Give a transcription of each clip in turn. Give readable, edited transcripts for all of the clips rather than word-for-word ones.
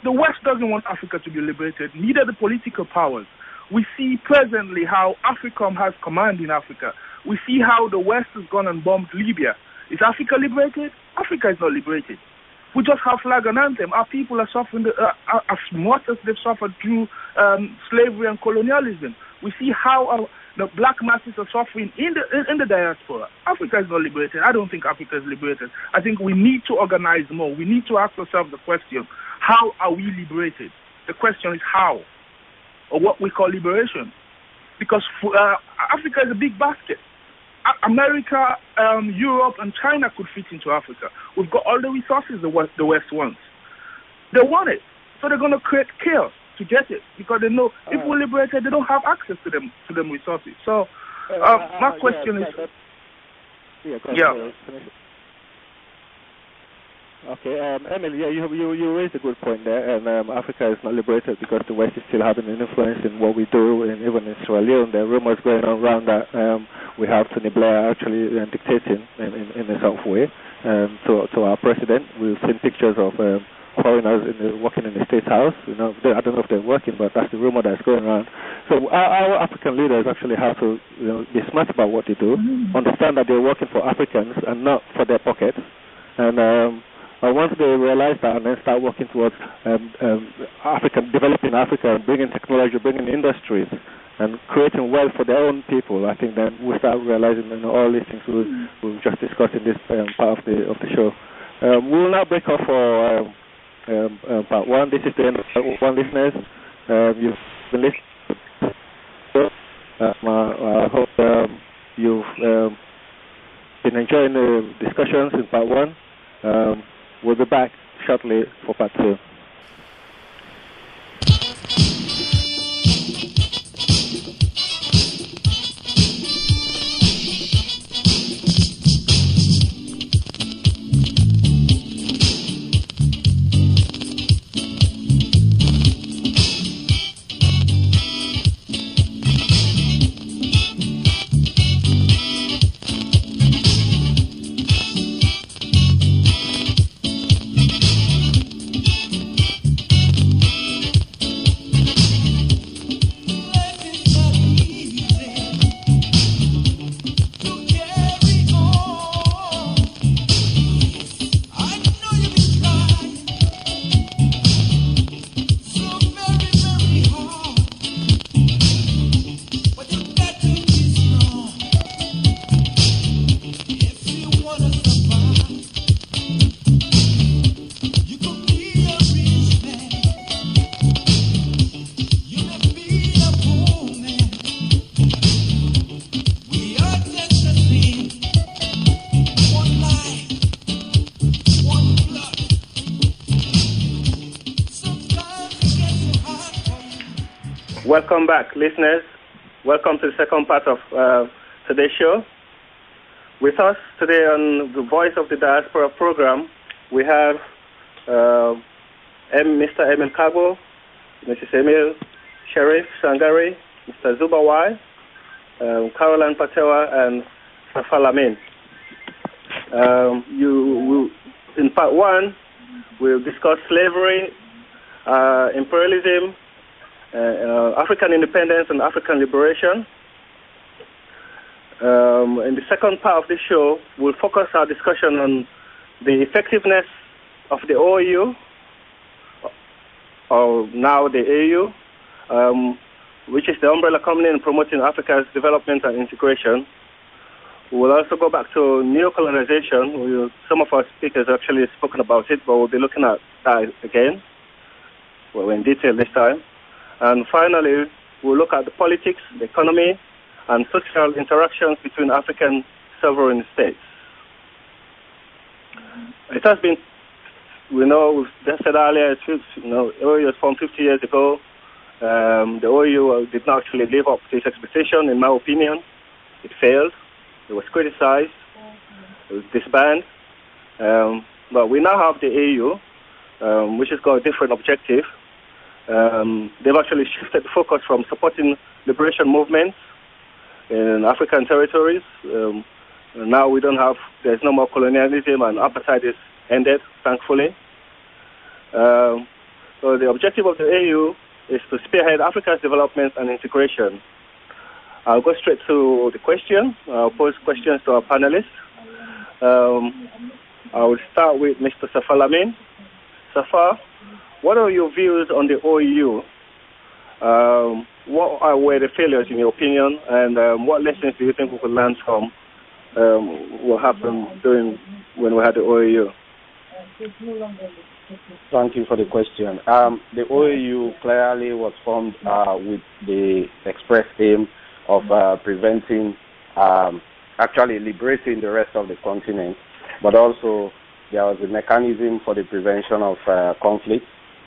The West doesn't want Africa to be liberated, neither the political powers. We see presently how AFRICOM has command in Africa. We see how the West has gone and bombed Libya. Is Africa liberated? Africa is not liberated. We just have flag and anthem. Our people are suffering as much as they've suffered through slavery and colonialism. We see how the black masses are suffering in the diaspora. Africa is not liberated. I don't think Africa is liberated. I think we need to organize more. We need to ask ourselves the question, how are we liberated? The question is how, or what we call liberation. Because Africa is a big basket. America, Europe, and China could fit into Africa. We've got all the resources the West wants. They want it, so they're going to create chaos to get it, because they know if we're liberated, they don't have access to them resources. So, my question is, Okay, Emil, you raised a good point there, and Africa is not liberated because the West is still having an influence in what we do, and even in Sierra Leone, there are rumors going on around that we have Tony Blair actually dictating in a sort of way to our president. We've seen pictures of foreigners working in the State House. I don't know if they're working, but that's the rumor that's going around. So our African leaders actually have to be smart about what they do, understand that they're working for Africans and not for their pockets, and once they realize that and then start working towards developing Africa, bringing technology, bringing industries, and creating wealth for their own people, I think then we'll start realizing all these things we've just discussed in this part of the show. We will now break off for part one. This is the end of part one, listeners. You've been listening. I hope you've been enjoying the discussions in part one. We'll be back shortly for part two. Welcome back, listeners. Welcome to the second part of today's show. With us today on the Voice of the Diaspora program, we have Mr. Emil Kagbo, Mrs. Emil Sherif Sangari, Mr. Zubawai, Caroline Patewa, and Safa Lamin. In part one, we'll discuss slavery, imperialism, African independence and African liberation. In the second part of the show, we'll focus our discussion on the effectiveness of the OAU, or now the AU, which is the umbrella company in promoting Africa's development and integration. We'll also go back to neocolonization. Some of our speakers actually spoken about it, but we'll be looking at that again, in detail this time. And finally, we'll look at the politics, the economy, and social interactions between African sovereign states. It has been, we said earlier, OAU was formed 50 years ago. The OAU did not actually live up to its expectation, in my opinion. It failed. It was criticized. It was disbanded. But we now have the AU, which has got a different objective. They've actually shifted the focus from supporting liberation movements in African territories. Now there's no more colonialism, and apartheid is ended, thankfully. So the objective of the AU is to spearhead Africa's development and integration. I'll go straight to the question. I'll pose questions to our panelists. I will start with Mr. Safar Lamin. Safar, what are your views on the OEU? What were the failures in your opinion, and what lessons do you think we could learn from what happened when we had the OEU? Thank you for the question. The OAU clearly was formed with the express aim of preventing, actually liberating the rest of the continent, but also there was a mechanism for the prevention of conflict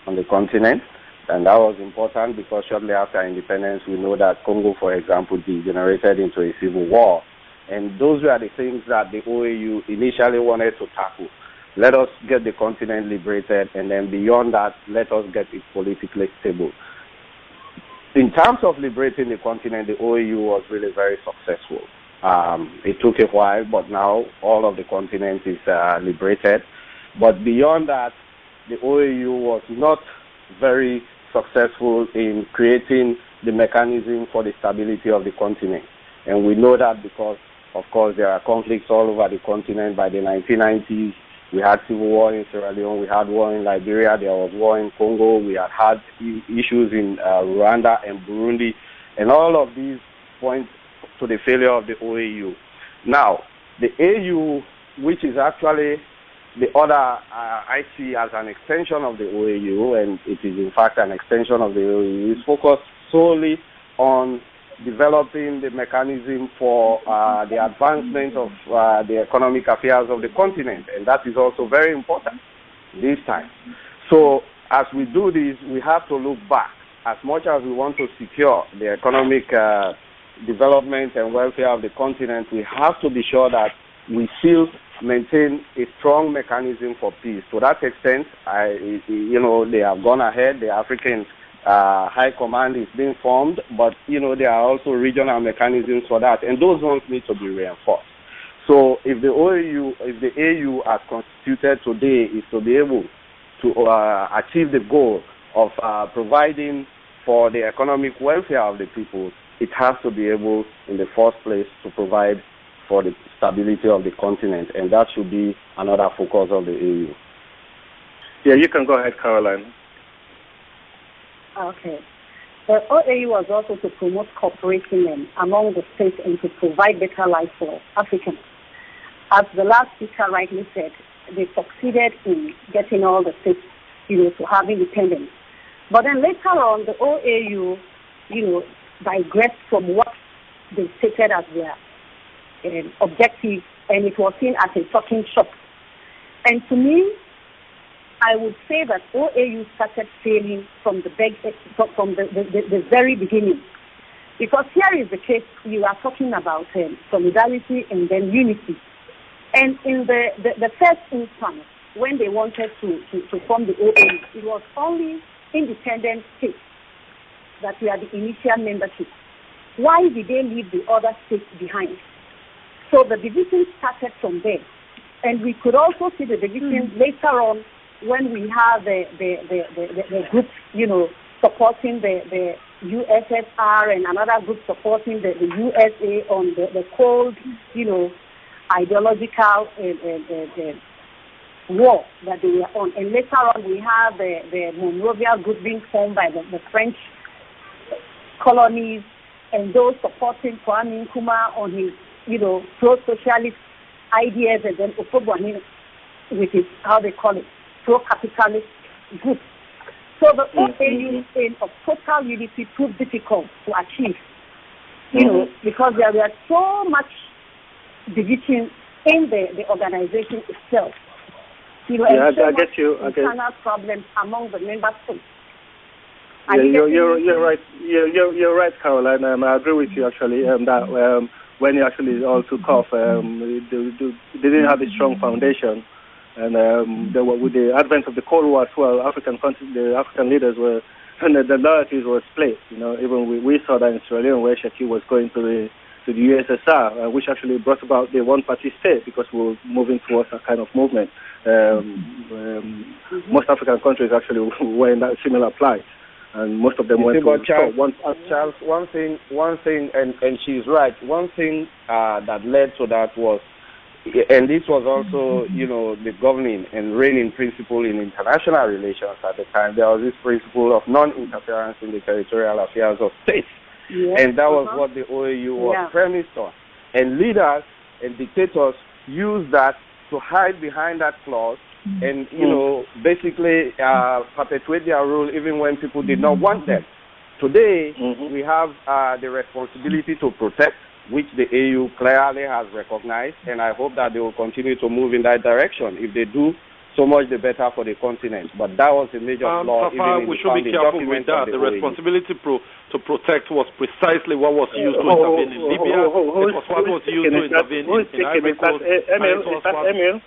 on the continent, and that was important because shortly after independence, we know that Congo, for example, degenerated into a civil war, and those were the things that the OAU initially wanted to tackle. Let us get the continent liberated, and then beyond that, let us get it politically stable. In terms of liberating the continent, the OAU was really very successful. It took a while, but now all of the continent is liberated. But beyond that, the OAU was not very successful in creating the mechanism for the stability of the continent. And we know that because, of course, there are conflicts all over the continent. By the 1990s, we had civil war in Sierra Leone, we had war in Liberia, there was war in Congo, we had issues in Rwanda and Burundi, and all of these point to the failure of the OAU. Now, the AU, which is actually the other, I see as an extension of the OAU, and it is in fact an extension of the OAU, is focused solely on developing the mechanism for the advancement of the economic affairs of the continent, and that is also very important this time. So as we do this, we have to look back. As much as we want to secure the economic development and welfare of the continent, we have to be sure that we still maintain a strong mechanism for peace. To that extent, they have gone ahead. The African High Command is being formed, but there are also regional mechanisms for that, and those ones need to be reinforced. So if the AU as constituted today is to be able to achieve the goal of providing for the economic welfare of the people, it has to be able, in the first place, to provide for the stability of the continent, and that should be another focus of the AU. Yeah, you can go ahead, Caroline. Okay. The OAU was also to promote cooperation among the states and to provide better life for Africans. As the last speaker rightly said, they succeeded in getting all the states, to have independence. But then later on, the OAU, digressed from what they stated as their objective, and it was seen as a talking shop. And to me, I would say that OAU started failing from the very beginning. Because here is the case, you are talking about solidarity and then unity. And in the first instance, when they wanted to form the OAU, it was only independent states that were the initial membership. Why did they leave the other states behind? So the division started from there. And we could also see the division later on when we have the group, supporting the USSR and another group supporting the USA on the cold, ideological war that they were on. And later on we have the Monrovia group being formed by the French colonies and those supporting Kwame Nkrumah on his, pro-socialist ideas, and then Okoboani with his, how they call it, pro-capitalist group. So the OAU aim of total unity proved difficult to achieve, because there were so much division in the organization itself. I get you. Internal problems among the member states. You're right. You're right, Caroline. I agree with you actually. That when it actually all took off, they didn't have a strong foundation. And with the advent of the Cold War as well, the African leaders were, and the loyalties were split. Even we saw that in Sierra Leone, where Shaki was going to to the USSR, which actually brought about the one-party state because we were moving towards that kind of movement. Most African countries actually were in that similar plight, and most of them went to Charles, one thing, and she's right. One thing that led to that was, and this was also, the governing and reigning principle in international relations at the time. There was this principle of non-interference in the territorial affairs of states. Yes. And that was what the OAU was premised on. And leaders and dictators used that to hide behind that clause and, basically perpetuate their rule even when people did not want them. Today, we have the responsibility to protect, which the AU clearly has recognized, and I hope that they will continue to move in that direction. If they do, so much the better for the continent. But that was a major flaw. We should be careful with that. The responsibility to protect was precisely what was used to intervene in Libya. It was what was used to intervene in Ivory Coast. Emil?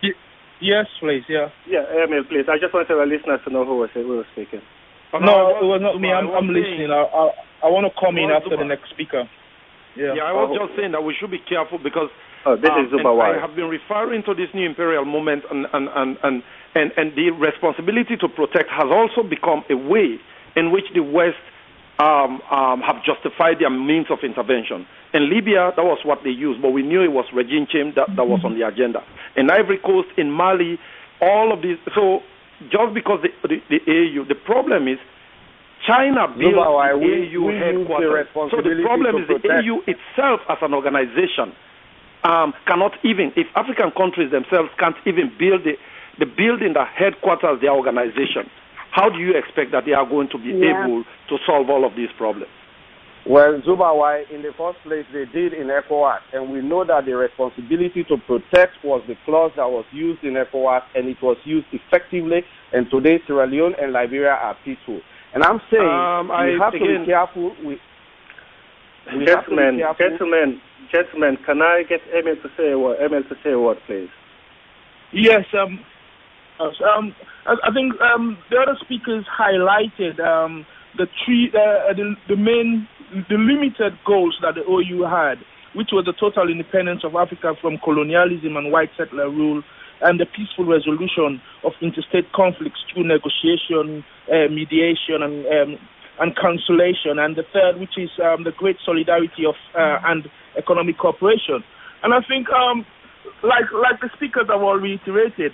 Yes, please, yeah. Yeah, Emil, please. I just wanted our listeners to know who was speaking. No, it was not me. I'm listening. I want to come in after the next speaker. Yeah, I was just saying that we should be careful because this is I have been referring to this new imperial movement, and the responsibility to protect has also become a way in which the West have justified their means of intervention. In Libya, that was what they used, but we knew it was regime change that was on the agenda. In Ivory Coast, in Mali, all of these. So just because the AU, the problem is China built the AU headquarters. So the problem is the AU itself as an organization cannot even, if African countries themselves can't even build the building that headquarters their organization, how do you expect that they are going to be able to solve all of these problems? Well, Zubawai, in the first place, they did in ECOWAS, and we know that the responsibility to protect was the clause that was used in ECOWAS, and it was used effectively, and today Sierra Leone and Liberia are peaceful. And I'm saying we have to be careful. Gentlemen, can I get Emil to say a word, please? Yes. I think the other speakers highlighted the limited goals that the OU had, which was the total independence of Africa from colonialism and white settler rule, and the peaceful resolution of interstate conflicts through negotiation, mediation, and conciliation, and the third, which is the great solidarity of and economic cooperation. And I think, like the speakers have all reiterated,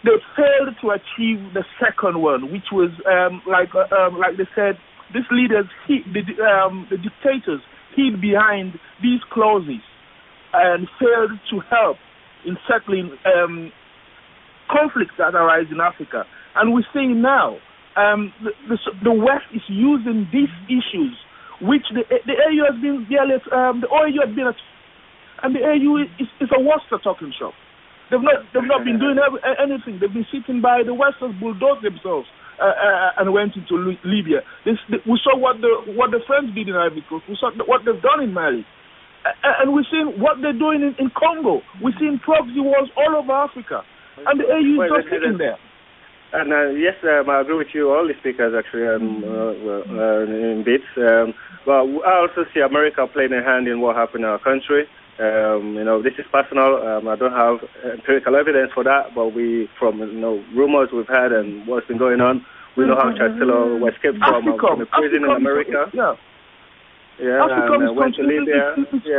they failed to achieve the second one, which was like they said, these leaders, the dictators, hid behind these clauses and failed to help in settling conflicts that arise in Africa. And we're seeing now the West is using these issues, which the AU has been the OAU has been, and the AU is a Worcester talking shop. They've not been doing anything. They've been sitting by the West has bulldozed themselves and went into Libya. We saw what the French did in Ivory Coast. We saw what they've done in Mali. And we're seeing what they're doing in Congo. We're seeing proxy wars all over Africa. And the AU is just sitting there. And yes, I agree with you, all the speakers actually, in bits. But I also see America playing a hand in what happened in our country. This is personal. I don't have empirical evidence for that, but from rumors we've had and what's been going on, we know how Chancellor escaped from a prison in America. Africa is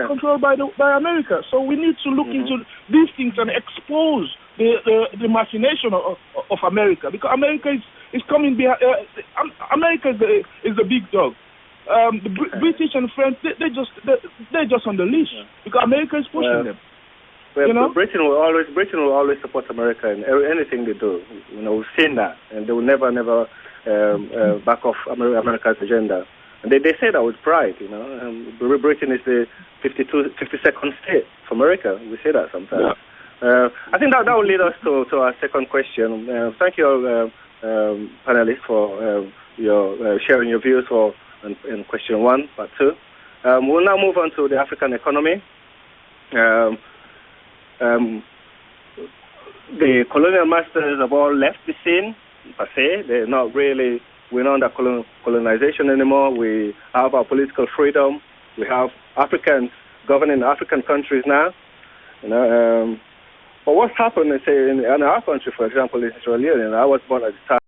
controlled by America. So we need to look into these things and expose the machination of America, because America is coming behind. America is the big dog. The British and French, they're just on the leash because America is pushing them. Well, Britain will always support America in anything they do. We've seen that, and they will never back off America's agenda. And they say that with pride. Britain is the 52nd state for America. We say that sometimes. I think that will lead us to our second question. Thank you, panelists, for your sharing your views in question 1, part 2. We'll now move on to the African economy. The colonial masters have all left the scene, per se. They're not really, we're not under colonization anymore. We have our political freedom. We have Africans governing African countries now. But what's happened, say, in our country, for example, in Sierra Leone, I was born at the time.